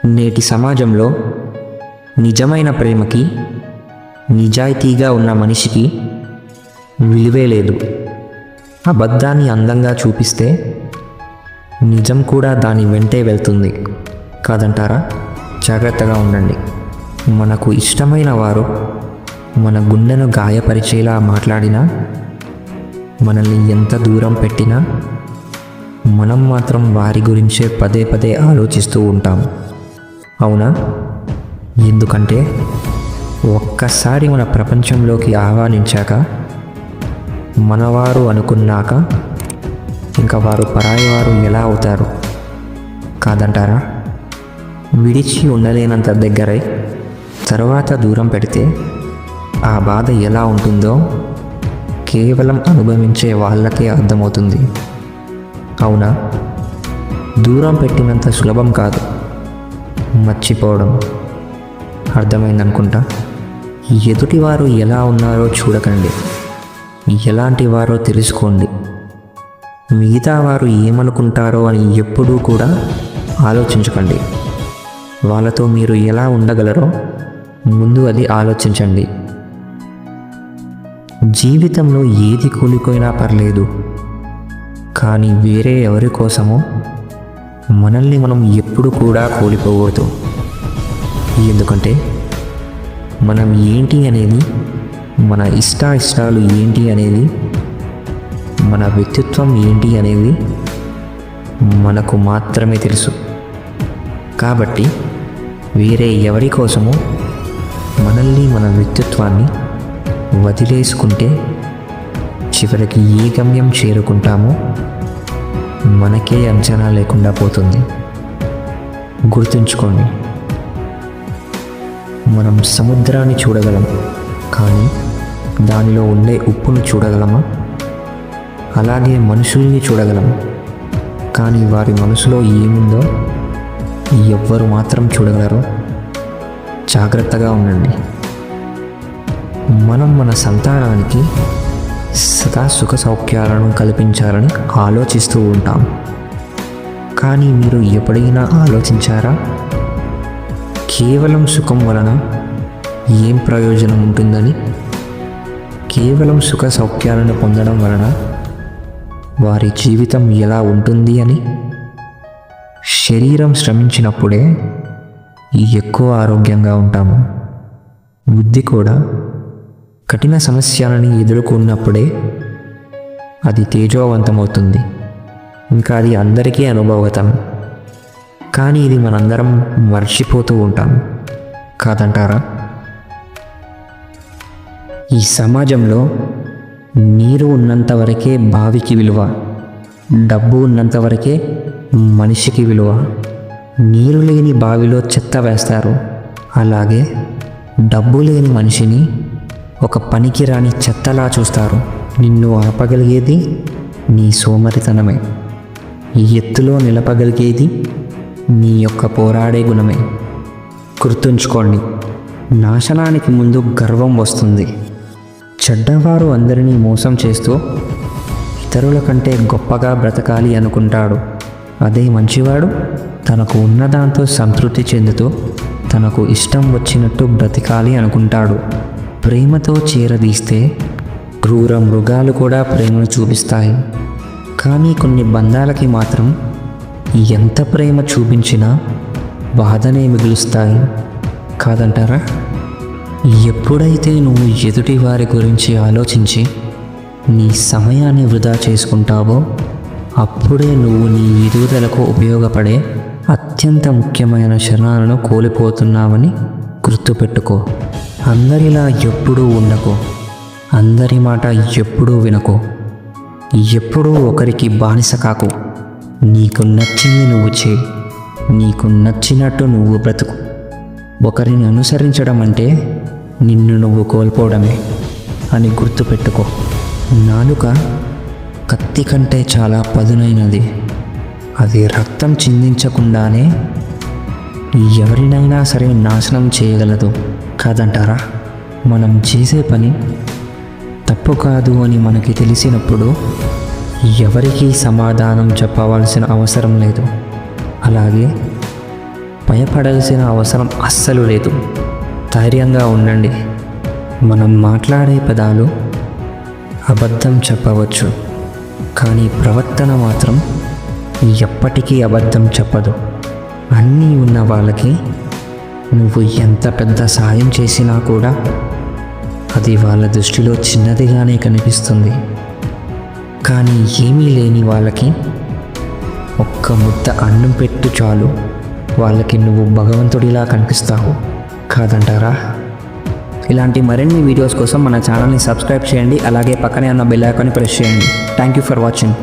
నేటి సమాజంలో నిజమైన ప్రేమకి, నిజాయితీగా ఉన్న మనిషికి విలువే లేదు. అబద్ధాన్ని అందంగా చూపిస్తే నిజం కూడా దాని వెంటే వెళ్తుంది కాదంటారా? జాగ్రత్తగా ఉండండి. మనకు ఇష్టమైన వారు మన గుండెను గాయపరిచేలా మాట్లాడినా, మనల్ని ఎంత దూరం పెట్టినా మనం మాత్రం వారి గురించే పదే పదే ఆలోచిస్తూ ఉంటాం. అవునా? ఎందుకంటే ఒక్కసారి మన ప్రపంచంలోకి ఆహ్వానించాక, మనవారు అనుకున్నాక ఇంకా వారు పరాయివారు ఎలా అవుతారు కాదంటారా? విడిచి ఉండలేనంత దగ్గరై తర్వాత దూరం పెడితే ఆ బాధ ఎలా ఉంటుందో కేవలం అనుభవించే వాళ్ళకే అర్థమవుతుంది. అవునా? దూరం పెట్టినంత సులభం కాదు మర్చిపోవడం. అర్థమైందనుకుంటా. ఎదుటివారు ఎలా ఉన్నారో చూడకండి, ఎలాంటి వారో తెలుసుకోండి. మిగతా వారు ఏమనుకుంటారో అని ఎప్పుడూ కూడా ఆలోచించకండి. వాళ్ళతో మీరు ఎలా ఉండగలరో ముందు అది ఆలోచించండి. జీవితంలో ఏది కూలిపోయినా పర్లేదు, కానీ వేరే ఎవరి కోసమో మనల్ని మనం ఎప్పుడు కూడా కూలిపోకూడదు. ఎందుకంటే మనం ఏంటి అనేది, మన ఇష్టాలు ఏంటి అనేది, మన వ్యక్తిత్వం ఏంటి అనేది మనకు మాత్రమే తెలుసు. కాబట్టి వేరే ఎవరి కోసమో మనల్ని, మన వ్యక్తిత్వాన్ని వదిలేసుకుంటే చివరికి ఏ గమ్యం చేరుకుంటామో మనకే అంచనా లేకుండా పోతుంది. గుర్తుంచుకోండి, మనం సముద్రాన్ని చూడగలం, కానీ దానిలో ఉండే ఉప్పును చూడగలమా? అలాగే మనుషుల్ని చూడగలం, కానీ వారి మనసులో ఏముందో ఎవ్వరు మాత్రం చూడగలరు. జాగ్రత్తగా ఉండండి. మనం మన సంతానానికి సదా సుఖ సౌఖ్యాలను కల్పించాలని ఆలోచిస్తూ ఉంటాం. కానీ మీరు ఎప్పుడైనా ఆలోచించారా? కేవలం సుఖం వలన ఏం ప్రయోజనం ఉంటుందని? కేవలం సుఖ సౌఖ్యాలను పొందడం వలన వారి జీవితం ఎలా ఉంటుంది అని? శరీరం శ్రమించినప్పుడే ఎక్కువ ఆరోగ్యంగా ఉంటాము. బుద్ధి కూడా కఠిన సమస్యలని ఎదుర్కొన్నప్పుడే అది తేజోవంతమవుతుంది. ఇంకా అది అందరికీ అనుభవగతం. కానీ ఇది మనందరం మర్చిపోతూ ఉంటాం కాదంటారా? ఈ సమాజంలో నీరు ఉన్నంత వరకే బావికి విలువ, డబ్బు ఉన్నంత వరకే మనిషికి విలువ. నీరు లేని బావిలో చెత్త వేస్తారు, అలాగే డబ్బు లేని మనిషిని ఒక పనికిరాని చెత్తలా చూస్తారు. నిన్ను ఆపగలిగేది నీ సోమరితనమే, ఈ ఎత్తులో నిలపగలిగేది నీ యొక్క పోరాడే గుణమే. గుర్తుంచుకోండి, నాశనానికి ముందు గర్వం వస్తుంది. చెడ్డవారు అందరినీ మోసం చేస్తూ ఇతరుల కంటే గొప్పగా బ్రతకాలి అనుకుంటాడు. అదే మంచివాడు తనకు ఉన్నదాంతో సంతృప్తి చెందుతూ తనకు ఇష్టం వచ్చినట్టు బ్రతకాలి అనుకుంటాడు. ప్రేమతో చేరదీస్తే క్రూర మృగాలు కూడా ప్రేమను చూపిస్తాయి. కానీ కొన్ని బంధాలకి మాత్రం ఎంత ప్రేమ చూపించినా బాధనే మిగులుస్తాయి కాదంటారా? ఎప్పుడైతే నువ్వు ఎదుటి వారి గురించి ఆలోచించి నీ సమయాన్ని వృధా చేసుకుంటావో అప్పుడే నువ్వు నీ ఎదుగుదలకు ఉపయోగపడే అత్యంత ముఖ్యమైన క్షణాలను కోల్పోతున్నావని గుర్తుపెట్టుకో. అందరిలా ఎప్పుడూ ఉండకు, అందరి మాట ఎప్పుడూ వినకు, ఎప్పుడూ ఒకరికి బానిస కాకు. నీకు నచ్చింది నువ్వు చేయి, నీకు నచ్చినట్టు నువ్వు బ్రతుకు. ఒకరిని అనుసరించడం అంటే నిన్ను నువ్వు కోల్పోవడమే అని గుర్తుపెట్టుకో. నాలుక కత్తి కంటే చాలా పదునైనది. అది రక్తం చిందించకుండానే ఎవరినైనా సరే నాశనం చేయగలదు కాదంటారా? మనం చేసే పని తప్పు కాదు అని మనకి తెలిసినప్పుడు ఎవరికీ సమాధానం చెప్పవలసిన అవసరం లేదు. అలాగే భయపడాల్సిన అవసరం అస్సలు లేదు. ధైర్యంగా ఉండండి. మనం మాట్లాడే పదాలు అబద్ధం చెప్పవచ్చు, కానీ ప్రవర్తన మాత్రం ఎప్పటికీ అబద్ధం చెప్పదు. అన్నీ ఉన్న వాళ్ళకి నువ్వు ఎంత పెద్ద సాయం చేసినా కూడా అది వాళ్ళ దృష్టిలో చిన్నదిగానే కనిపిస్తుంది. కానీ ఏమీ లేని వాళ్ళకి ఒక్క ముద్ద అన్నం పెట్టు చాలు, వాళ్ళకి నువ్వు భగవంతుడిలా కనిపిస్తావు. కాదంటారా? ఇలాంటి మరిన్ని వీడియోస్ కోసం మన ఛానల్ని సబ్స్క్రైబ్ చేయండి. అలాగే పక్కనే ఉన్న బెల్ ఐకాన్ని ప్రెస్ చేయండి. Thank you for watching.